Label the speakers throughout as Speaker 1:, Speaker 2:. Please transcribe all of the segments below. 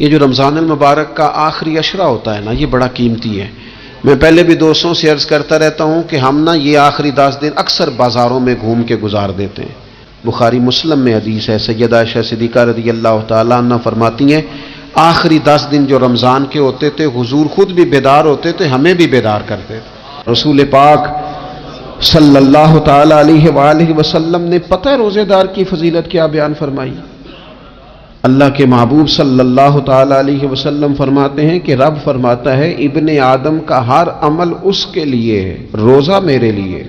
Speaker 1: یہ جو رمضان المبارک کا آخری عشرہ ہوتا ہے نا، یہ بڑا قیمتی ہے۔ میں پہلے بھی دوستوں سے عرض کرتا رہتا ہوں کہ ہم نا یہ آخری 10 دن اکثر بازاروں میں گھوم کے گزار دیتے ہیں۔ بخاری مسلم میں حدیث ہے، سیدہ عائشہ صدیقہ رضی اللہ تعالیٰ عنہ فرماتی ہیں آخری 10 دن جو رمضان کے ہوتے تھے حضور خود بھی بیدار ہوتے تھے، ہمیں بھی بیدار کرتے تھے۔ رسول پاک صلی اللہ تعالیٰ علیہ وآلہ وسلم نے پتہ ہے روزے دار کی فضیلت کیا بیان فرمائی؟ اللہ کے محبوب صلی اللہ تعالیٰ علیہ وسلم فرماتے ہیں کہ رب فرماتا ہے ابن آدم کا ہر عمل اس کے لیے ہے، روزہ میرے لیے،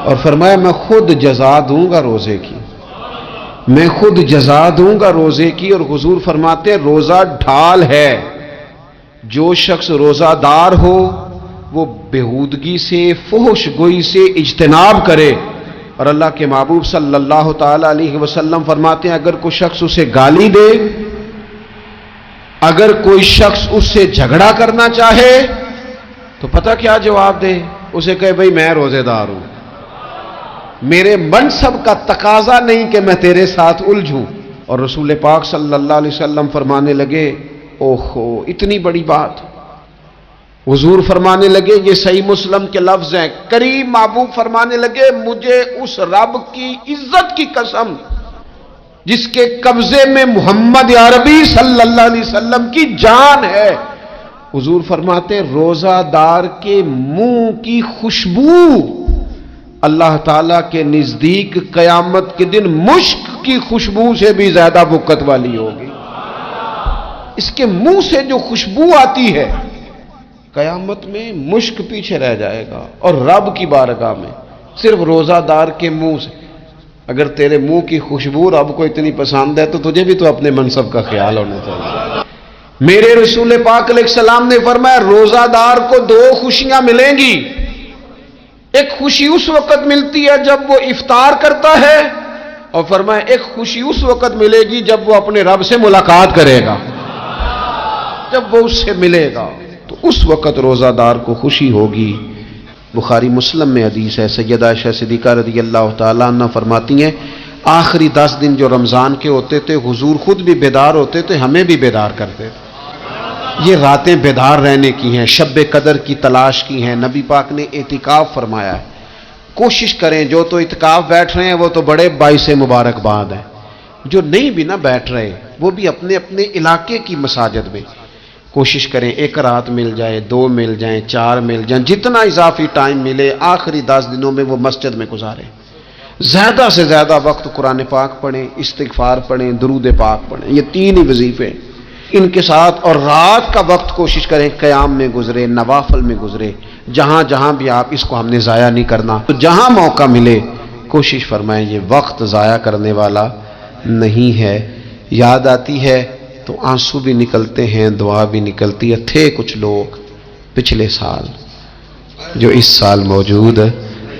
Speaker 1: اور فرمایا میں خود جزا دوں گا روزے کی، میں خود جزا دوں گا روزے کی۔ اور حضور فرماتے ہیں روزہ ڈھال ہے، جو شخص روزہ دار ہو وہ بےہودگی سے، فحش گوئی سے اجتناب کرے۔ اور اللہ کے محبوب صلی اللہ تعالی علیہ وسلم فرماتے ہیں اگر کوئی شخص اسے گالی دے، اگر کوئی شخص اس سے جھگڑا کرنا چاہے تو پتہ کیا جواب دے؟ اسے کہے بھئی میں روزے دار ہوں، میرے منصب کا تقاضا نہیں کہ میں تیرے ساتھ الجھوں۔ اور رسول پاک صلی اللہ علیہ وسلم فرمانے لگے اوہو اتنی بڑی بات۔ حضور فرمانے لگے، یہ صحیح مسلم کے لفظ ہیں، کریم محبوب فرمانے لگے مجھے اس رب کی عزت کی قسم جس کے قبضے میں محمد عربی صلی اللہ علیہ وسلم کی جان ہے۔ حضور فرماتے روزہ دار کے منہ کی خوشبو اللہ تعالیٰ کے نزدیک قیامت کے دن مشک کی خوشبو سے بھی زیادہ بکت والی ہوگی۔ اس کے منہ سے جو خوشبو آتی ہے قیامت میں مشک پیچھے رہ جائے گا، اور رب کی بارگاہ میں صرف روزہ دار کے منہ سے۔ اگر تیرے منہ کی خوشبو رب کو اتنی پسند ہے تو تجھے بھی تو اپنے منصب کا خیال ہونا چاہیے۔ میرے رسول پاک علیہ السلام نے فرمایا روزہ دار کو 2 خوشیاں ملیں گی، ایک خوشی اس وقت ملتی ہے جب وہ افطار کرتا ہے، اور فرمایا ایک خوشی اس وقت ملے گی جب وہ اپنے رب سے ملاقات کرے گا، جب وہ اس سے ملے گا تو اس وقت روزہ دار کو خوشی ہوگی۔ بخاری مسلم میں حدیث ہے، سیدہ عائشہ صدیقہ رضی اللہ تعالیٰ عنہ فرماتی ہیں آخری 10 دن جو رمضان کے ہوتے تھے حضور خود بھی بیدار ہوتے تھے، ہمیں بھی بیدار کرتے تھے۔ یہ راتیں بیدار رہنے کی ہیں، شب قدر کی تلاش کی ہیں۔ نبی پاک نے اعتکاف فرمایا ہے، کوشش کریں جو تو اعتکاف بیٹھ رہے ہیں وہ تو بڑے باعث مبارکباد ہیں، جو نہیں بھی نہ بیٹھ رہے وہ بھی اپنے اپنے علاقے کی مساجد میں کوشش کریں 1 رات مل جائے، 2 مل جائیں، 4 مل جائیں، جتنا اضافی ٹائم ملے آخری 10 دنوں میں وہ مسجد میں گزاریں۔ زیادہ سے زیادہ وقت قرآن پاک پڑھیں، استغفار پڑھیں، درود پاک پڑھیں، یہ 3 ہی وظیفے ان کے ساتھ۔ اور رات کا وقت کوشش کریں قیام میں گزرے، نوافل میں گزرے، جہاں جہاں بھی آپ اس کو ہم نے ضائع نہیں کرنا، تو جہاں موقع ملے کوشش فرمائیں، یہ وقت ضائع کرنے والا نہیں ہے۔ یاد آتی ہے تو آنسو بھی نکلتے ہیں، دعا بھی نکلتی ہے۔ تھے کچھ لوگ پچھلے سال جو اس سال موجود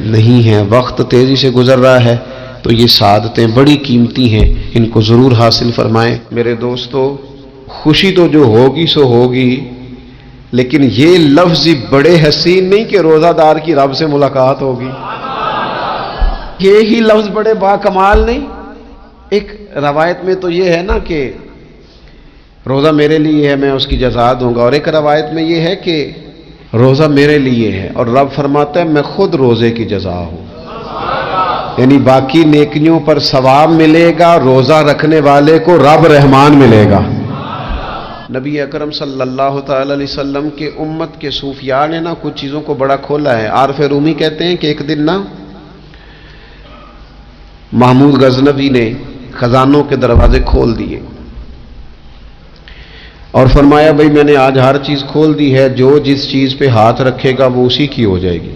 Speaker 1: نہیں ہیں، وقت تیزی سے گزر رہا ہے، تو یہ سعادتیں بڑی قیمتی ہیں، ان کو ضرور حاصل فرمائیں۔ میرے دوستو خوشی تو جو ہوگی سو ہوگی، لیکن یہ لفظ بڑے حسین نہیں کہ روزہ دار کی رب سے ملاقات ہوگی، یہی لفظ بڑے باکمال نہیں؟ ایک روایت میں تو یہ ہے نا کہ روزہ میرے لیے ہے میں اس کی جزا دوں گا، اور ایک روایت میں یہ ہے کہ روزہ میرے لیے ہے اور رب فرماتا ہے میں خود روزے کی جزا ہوں، یعنی باقی نیکیوں پر ثواب ملے گا، روزہ رکھنے والے کو رب رحمان ملے گا۔ نبی اکرم صلی اللہ تعالی علیہ وسلم کے امت کے صوفیاء نے نا کچھ چیزوں کو بڑا کھولا ہے۔ عارف رومی کہتے ہیں کہ ایک دن نا محمود غزنوی نے خزانوں کے دروازے کھول دیے اور فرمایا بھئی میں نے آج ہر چیز کھول دی ہے، جو جس چیز پہ ہاتھ رکھے گا وہ اسی کی ہو جائے گی۔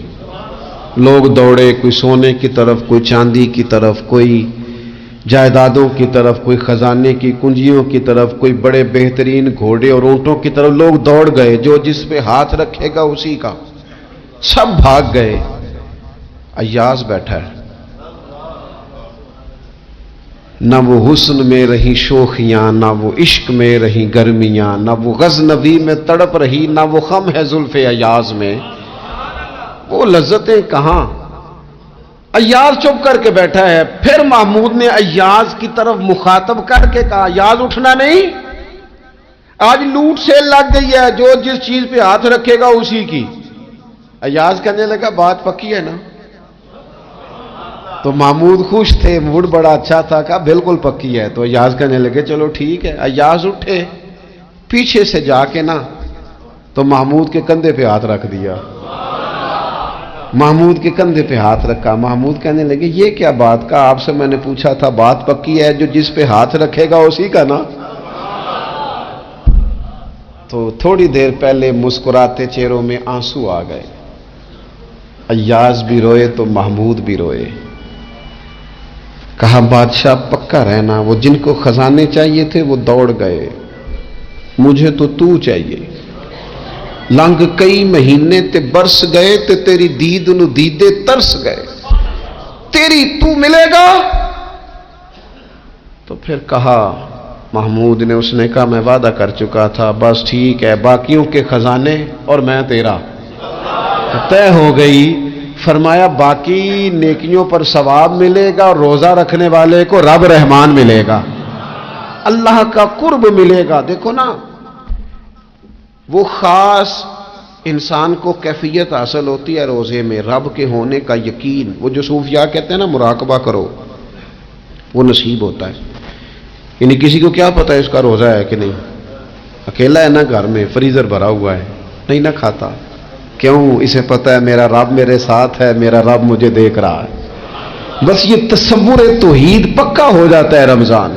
Speaker 1: لوگ دوڑے، کوئی سونے کی طرف، کوئی چاندی کی طرف، کوئی جائیدادوں کی طرف، کوئی خزانے کی کنجیوں کی طرف، کوئی بڑے بہترین گھوڑے اور اونٹوں کی طرف، لوگ دوڑ گئے، جو جس پہ ہاتھ رکھے گا اسی کا۔ سب بھاگ گئے، ایاز بیٹھا ہے، نہ وہ حسن میں رہی شوخیاں، نہ وہ عشق میں رہی گرمیاں، نہ وہ غزنوی میں تڑپ رہی، نہ وہ خم ہے زلف ایاز میں، وہ لذتیں کہاں۔ ایاز چپ کر کے بیٹھا ہے۔ پھر محمود نے ایاز کی طرف مخاطب کر کے کہا ایاز اٹھنا نہیں، آج لوٹ سیل لگ گئی ہے، جو جس چیز پہ ہاتھ رکھے گا اسی کی۔ ایاز کہنے لگا بات پکی ہے نا؟ تو محمود خوش تھے، موڈ بڑا اچھا تھا، کہا بالکل پکی ہے۔ تو ایاز کہنے لگے چلو ٹھیک ہے۔ ایاز اٹھے، پیچھے سے جا کے نا تو محمود کے کندھے پہ ہاتھ رکھ دیا، محمود کے کندھے پہ ہاتھ رکھا۔ محمود کہنے لگے یہ کیا بات کا، آپ سے میں نے پوچھا تھا بات پکی ہے، جو جس پہ ہاتھ رکھے گا اسی کا نا۔ تو تھوڑی دیر پہلے مسکراتے چہروں میں آنسو آ گئے، ایاز بھی روئے تو محمود بھی روئے۔ کہا بادشاہ پکا رہنا، وہ جن کو خزانے چاہیے تھے وہ دوڑ گئے، مجھے تو چاہیے۔ لنگ کئی مہینے تے برس گئے تے تیری دید نو دیدے ترس گئے، تیری تو ملے گا۔ تو پھر کہا محمود نے، اس نے کہا میں وعدہ کر چکا تھا، بس ٹھیک ہے، باقیوں کے خزانے اور میں تیرا طے ہو گئی۔ فرمایا باقی نیکیوں پر ثواب ملے گا، اور روزہ رکھنے والے کو رب رحمان ملے گا، اللہ کا قرب ملے گا۔ دیکھو نا، وہ خاص انسان کو کیفیت حاصل ہوتی ہے روزے میں، رب کے ہونے کا یقین۔ وہ جو صوفیاء کہتے ہیں نا مراقبہ کرو، وہ نصیب ہوتا ہے۔ یعنی کسی کو کیا پتا ہے اس کا روزہ ہے کہ نہیں، اکیلا ہے نا گھر میں، فریزر بھرا ہوا ہے، نہیں نہ کھاتا، کیوں؟ اسے پتا ہے میرا رب میرے ساتھ ہے، میرا رب مجھے دیکھ رہا ہے۔ بس یہ تصور توحید پکا ہو جاتا ہے رمضان،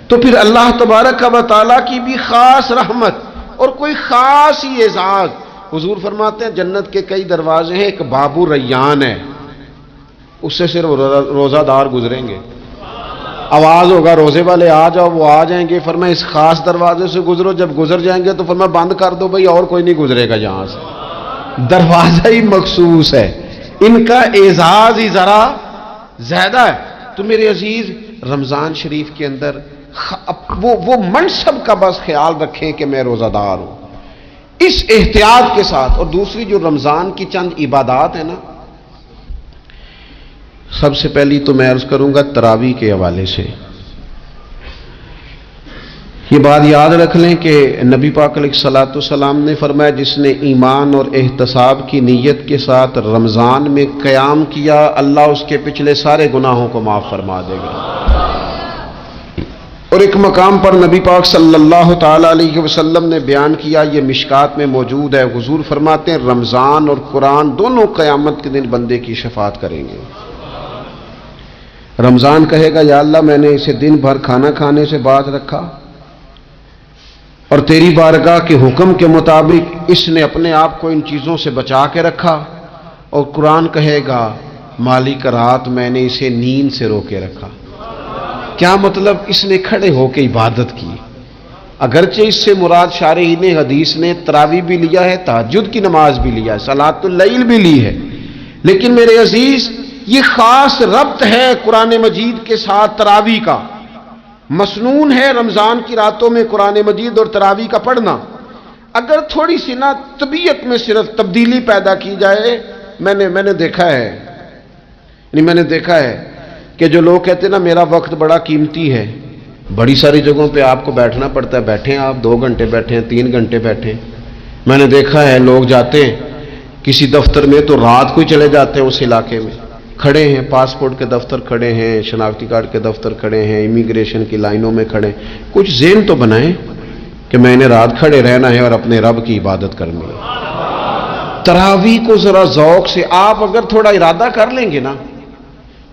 Speaker 1: تو پھر اللہ تبارک و تعالیٰ کی بھی خاص رحمت اور کوئی خاص ہی اعزاز۔ حضور فرماتے ہیں جنت کے کئی دروازے ہیں، ایک باب ریان ہے، اس سے صرف روزہ دار گزریں گے۔ آواز ہوگا روزے والے آ جاؤ، وہ آ جائیں گے، فرمایا اس خاص دروازے سے گزرو، جب گزر جائیں گے تو فرمایا بند کر دو بھائی، اور کوئی نہیں گزرے گا یہاں سے، دروازہ ہی مخصوص ہے، ان کا اعزاز ہی ذرا زیادہ ہے۔ تو میرے عزیز رمضان شریف کے اندر وہ منصب کا بس خیال رکھیں کہ میں روزہ دار ہوں، اس احتیاط کے ساتھ۔ اور دوسری جو رمضان کی چند عبادات ہیں نا، سب سے پہلی تو میں عرض کروں گا تراویح کے حوالے سے۔ یہ بات یاد رکھ لیں کہ نبی پاک علیہ الصلوۃ والسلام نے فرمایا جس نے ایمان اور احتساب کی نیت کے ساتھ رمضان میں قیام کیا، اللہ اس کے پچھلے سارے گناہوں کو معاف فرما دے گا۔ اور ایک مقام پر نبی پاک صلی اللہ تعالی علیہ وسلم نے بیان کیا، یہ مشکات میں موجود ہے، حضور فرماتے ہیں رمضان اور قرآن دونوں قیامت کے دن بندے کی شفاعت کریں گے۔ رمضان کہے گا یا اللہ میں نے اسے دن بھر کھانا کھانے سے باز رکھا، اور تیری بارگاہ کے حکم کے مطابق اس نے اپنے آپ کو ان چیزوں سے بچا کے رکھا۔ اور قرآن کہے گا مالک رات میں نے اسے نیند سے روکے رکھا۔ کیا مطلب؟ اس نے کھڑے ہو کے عبادت کی، اگرچہ اس سے مراد شارحین حدیث نے تراویح بھی لیا ہے، تہجد کی نماز بھی لیا ہے، صلاۃ اللیل بھی لی ہے، لیکن میرے عزیز یہ خاص ربط ہے قرآن مجید کے ساتھ تراویح کا۔ مسنون ہے رمضان کی راتوں میں قرآن مجید اور تراویح کا پڑھنا۔ اگر تھوڑی سی نا طبیعت میں صرف تبدیلی پیدا کی جائے، میں نے دیکھا ہے کہ جو لوگ کہتے ہیں نا میرا وقت بڑا قیمتی ہے، بڑی ساری جگہوں پہ آپ کو بیٹھنا پڑتا ہے، بیٹھیں آپ 2 گھنٹے بیٹھیں، 3 گھنٹے بیٹھیں۔ میں نے دیکھا ہے لوگ جاتے ہیں کسی دفتر میں تو رات کو ہی چلے جاتے ہیں اس علاقے میں، کھڑے ہیں، پاسپورٹ کے دفتر کھڑے ہیں، شناختی کارڈ کے دفتر کھڑے ہیں، امیگریشن کی لائنوں میں کھڑے ہیں۔ کچھ ذہن تو بنائیں کہ میں نے رات کھڑے رہنا ہے اور اپنے رب کی عبادت کرنی ہے۔ تراویح کو ذرا ذوق سے آپ اگر تھوڑا ارادہ کر لیں گے نا،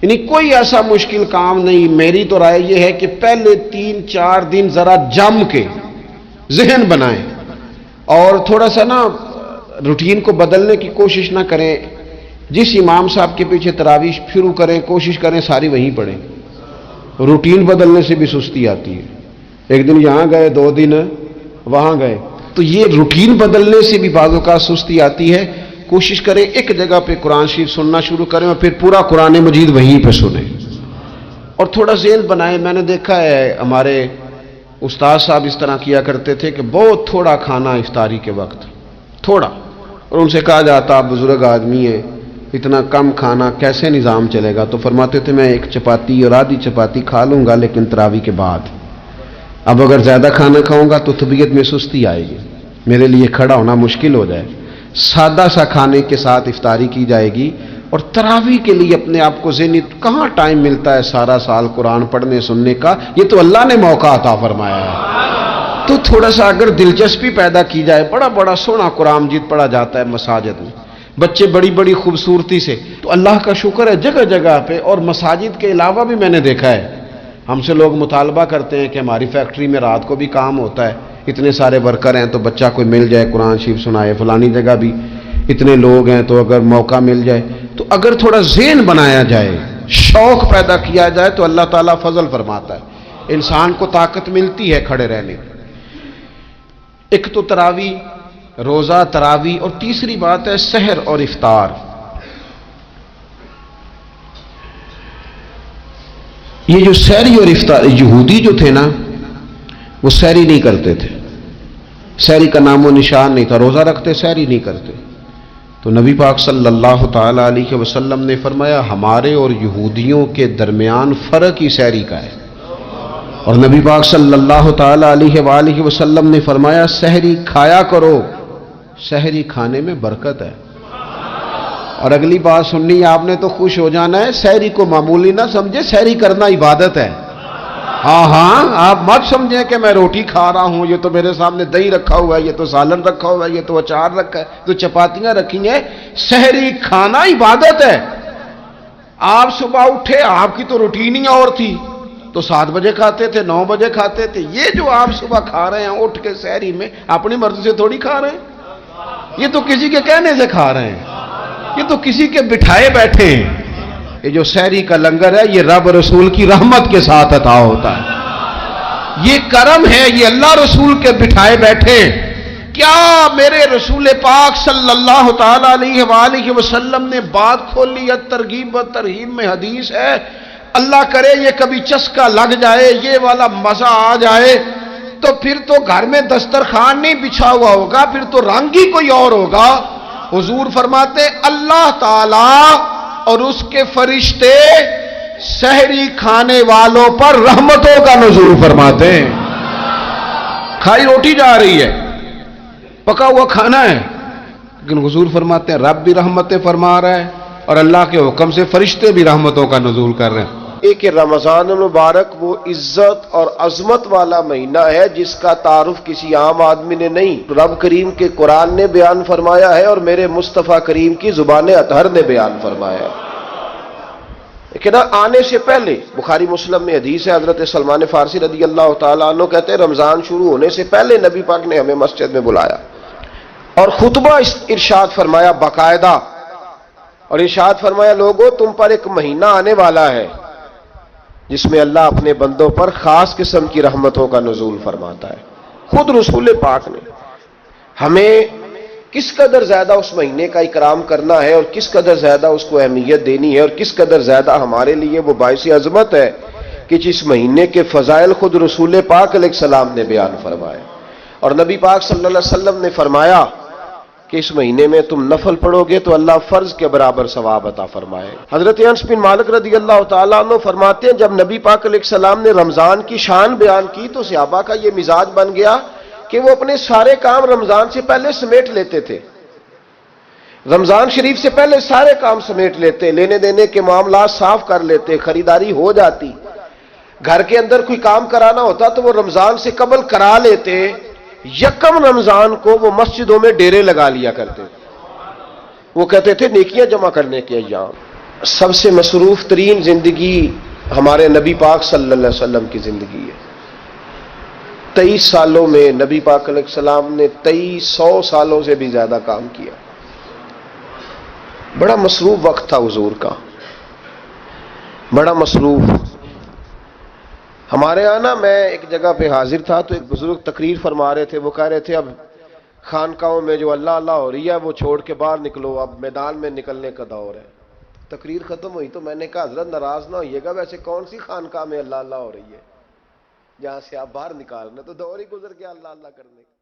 Speaker 1: یعنی کوئی ایسا مشکل کام نہیں۔ میری تو رائے یہ ہے کہ پہلے 3-4 دن ذرا جم کے ذہن بنائیں، اور تھوڑا سا نا روٹین کو بدلنے کی کوشش نہ کریں۔ جس امام صاحب کے پیچھے تراویح شروع کریں، کوشش کریں ساری وہیں پڑھیں۔ روٹین بدلنے سے بھی سستی آتی ہے، ایک دن یہاں گئے 2 دن وہاں گئے، تو یہ روٹین بدلنے سے بھی بعض اوقات سستی آتی ہے۔ کوشش کریں ایک جگہ پہ قرآن شریف سننا شروع کریں اور پھر پورا قرآن مجید وہیں پہ سنیں، اور تھوڑا ذہن بنائیں۔ میں نے دیکھا ہے ہمارے استاد صاحب اس طرح کیا کرتے تھے کہ بہت تھوڑا کھانا افطاری کے وقت، تھوڑا، اور ان سے کہا جاتا آپ بزرگ آدمی ہیں، اتنا کم کھانا کیسے نظام چلے گا؟ تو فرماتے تھے میں 1 چپاتی اور آدھی چپاتی کھا لوں گا لیکن تراویح کے بعد، اب اگر زیادہ کھانا کھاؤں گا تو طبیعت میں سستی آئے گی، میرے لیے کھڑا ہونا مشکل ہو جائے، سادہ سا کھانے کے ساتھ افطاری کی جائے گی۔ اور تراویح کے لیے اپنے آپ کو ذہنی کہاں ٹائم ملتا ہے سارا سال قرآن پڑھنے سننے کا، یہ تو اللہ نے موقع عطا فرمایا ہے، تو تھوڑا سا اگر دلچسپی پیدا کی جائے، بڑا بڑا سونا قرآن مجید پڑھا جاتا ہے مساجد میں، بچے بڑی بڑی خوبصورتی سے، تو اللہ کا شکر ہے جگہ جگہ پہ۔ اور مساجد کے علاوہ بھی میں نے دیکھا ہے، ہم سے لوگ مطالبہ کرتے ہیں کہ ہماری فیکٹری میں رات کو بھی کام ہوتا ہے، اتنے سارے ورکر ہیں تو بچہ کوئی مل جائے قرآن شریف سنائے، فلانی جگہ بھی اتنے لوگ ہیں تو اگر موقع مل جائے، تو اگر تھوڑا ذہن بنایا جائے، شوق پیدا کیا جائے تو اللہ تعالیٰ فضل فرماتا ہے، انسان کو طاقت ملتی ہے کھڑے رہنے کی۔ ایک تو تراویح، روزہ، تراویح، اور تیسری بات ہے سحر اور افطار۔ یہ جو سحری اور افطار، یہودی جو تھے نا وہ سحری نہیں کرتے تھے، سحری کا نام و نشان نہیں تھا، روزہ رکھتے سحری نہیں کرتے، تو نبی پاک صلی اللہ تعالی علیہ وسلم نے فرمایا ہمارے اور یہودیوں کے درمیان فرق ہی سحری کا ہے، اور نبی پاک صلی اللہ تعالی علیہ وآلہ وسلم نے فرمایا سحری کھایا کرو، سحری کھانے میں برکت ہے۔ اور اگلی بات سننی ہے آپ نے تو خوش ہو جانا ہے، سحری کو معمولی نہ سمجھے، سحری کرنا عبادت ہے۔ ہاں آپ مت سمجھیں کہ میں روٹی کھا رہا ہوں، یہ تو میرے سامنے دہی رکھا ہوا ہے، یہ تو سالن رکھا ہوا ہے، یہ تو اچار رکھا ہے، تو چپاتیاں رکھی ہیں، سحری کھانا عبادت ہے۔ آپ صبح اٹھے، آپ کی تو روٹین ہی اور تھی، تو 7 بجے کھاتے تھے، 9 بجے کھاتے تھے، یہ جو آپ صبح کھا رہے ہیں اٹھ کے سحری میں، اپنی مرضی سے تھوڑی کھا رہے ہیں، یہ تو کسی کے کہنے سے کھا رہے ہیں، یہ تو کسی کے بٹھائے بیٹھے ہیں۔ یہ جو سحری کا لنگر ہے یہ رب رسول کی رحمت کے ساتھ عطا ہوتا ہے، یہ کرم ہے، یہ اللہ رسول کے بٹھائے بیٹھے۔ کیا میرے رسول پاک صلی اللہ تعالی علیہ وآلہ وسلم نے بات کھولی ہے، ترغیب و ترہیب میں حدیث ہے، اللہ کرے یہ کبھی چسکا لگ جائے، یہ والا مزہ آ جائے، تو پھر تو گھر میں دسترخوان نہیں بچھا ہوا ہوگا، پھر تو رنگ ہی کوئی اور ہوگا۔ حضور فرماتے اللہ تعالی اور اس کے فرشتے سحری کھانے والوں پر رحمتوں کا نزول فرماتے ہیں۔ کھائی روٹی جا رہی ہے، پکا ہوا کھانا ہے، لیکن حضور فرماتے ہیں رب بھی رحمتیں فرما رہا ہے اور اللہ کے حکم سے فرشتے بھی رحمتوں کا نزول کر رہے ہیں۔
Speaker 2: ایک رمضان المبارک وہ عزت اور عظمت والا مہینہ ہے جس کا تعارف کسی عام آدمی نے نہیں، رب کریم کے قرآن نے بیان فرمایا ہے اور میرے مصطفیٰ کریم کی زبان اطہر نے بیان فرمایا ہے۔ لیکن آنے سے پہلے بخاری مسلم میں حدیث ہے، حضرت سلمان فارسی رضی اللہ تعالیٰ عنہ کہتے ہیں رمضان شروع ہونے سے پہلے نبی پاک نے ہمیں مسجد میں بلایا اور خطبہ ارشاد فرمایا باقاعدہ، اور ارشاد فرمایا لوگو تم پر ایک مہینہ آنے والا ہے جس میں اللہ اپنے بندوں پر خاص قسم کی رحمتوں کا نزول فرماتا ہے۔ خود رسول پاک نے ہمیں کس قدر زیادہ اس مہینے کا اکرام کرنا ہے اور کس قدر زیادہ اس کو اہمیت دینی ہے اور کس قدر زیادہ ہمارے لیے وہ باعث عظمت ہے کہ جس مہینے کے فضائل خود رسول پاک علیہ السلام نے بیان فرمائے، اور نبی پاک صلی اللہ علیہ وسلم نے فرمایا کہ اس مہینے میں تم نفل پڑھو گے تو اللہ فرض کے برابر ثواب عطا فرمائے۔ حضرت انس بن مالک رضی اللہ تعالیٰ عنہ فرماتے ہیں جب نبی پاک علیہ السلام نے رمضان کی شان بیان کی تو صحابہ کا یہ مزاج بن گیا کہ وہ اپنے سارے کام رمضان سے پہلے سمیٹ لیتے تھے، رمضان شریف سے پہلے سارے کام سمیٹ لیتے، لینے دینے کے معاملات صاف کر لیتے، خریداری ہو جاتی، گھر کے اندر کوئی کام کرانا ہوتا تو وہ رمضان سے قبل کرا لیتے، یکم رمضان کو وہ مسجدوں میں ڈیرے لگا لیا کرتے تھے، وہ کہتے تھے نیکیاں جمع کرنے کے ایام۔ سب سے مصروف ترین زندگی ہمارے نبی پاک صلی اللہ علیہ وسلم کی زندگی ہے۔ 23 سالوں میں نبی پاک علیہ السلام نے 2300 سالوں سے بھی زیادہ کام کیا، بڑا مصروف وقت تھا حضور کا، بڑا مصروف۔ ہمارے یہاں نا میں ایک جگہ پہ حاضر تھا تو ایک بزرگ تقریر فرما رہے تھے، وہ کہہ رہے تھے اب خانقاہوں میں جو اللہ اللہ ہو رہی ہے وہ چھوڑ کے باہر نکلو، اب میدان میں نکلنے کا دور ہے۔ تقریر ختم ہوئی تو میں نے کہا حضرت ناراض نہ ہوئیے گا، ویسے کون سی خانقاہ میں اللہ اللہ ہو رہی ہے جہاں سے آپ باہر نکال رہے، تو دور ہی گزر گیا اللہ اللہ کرنے کا۔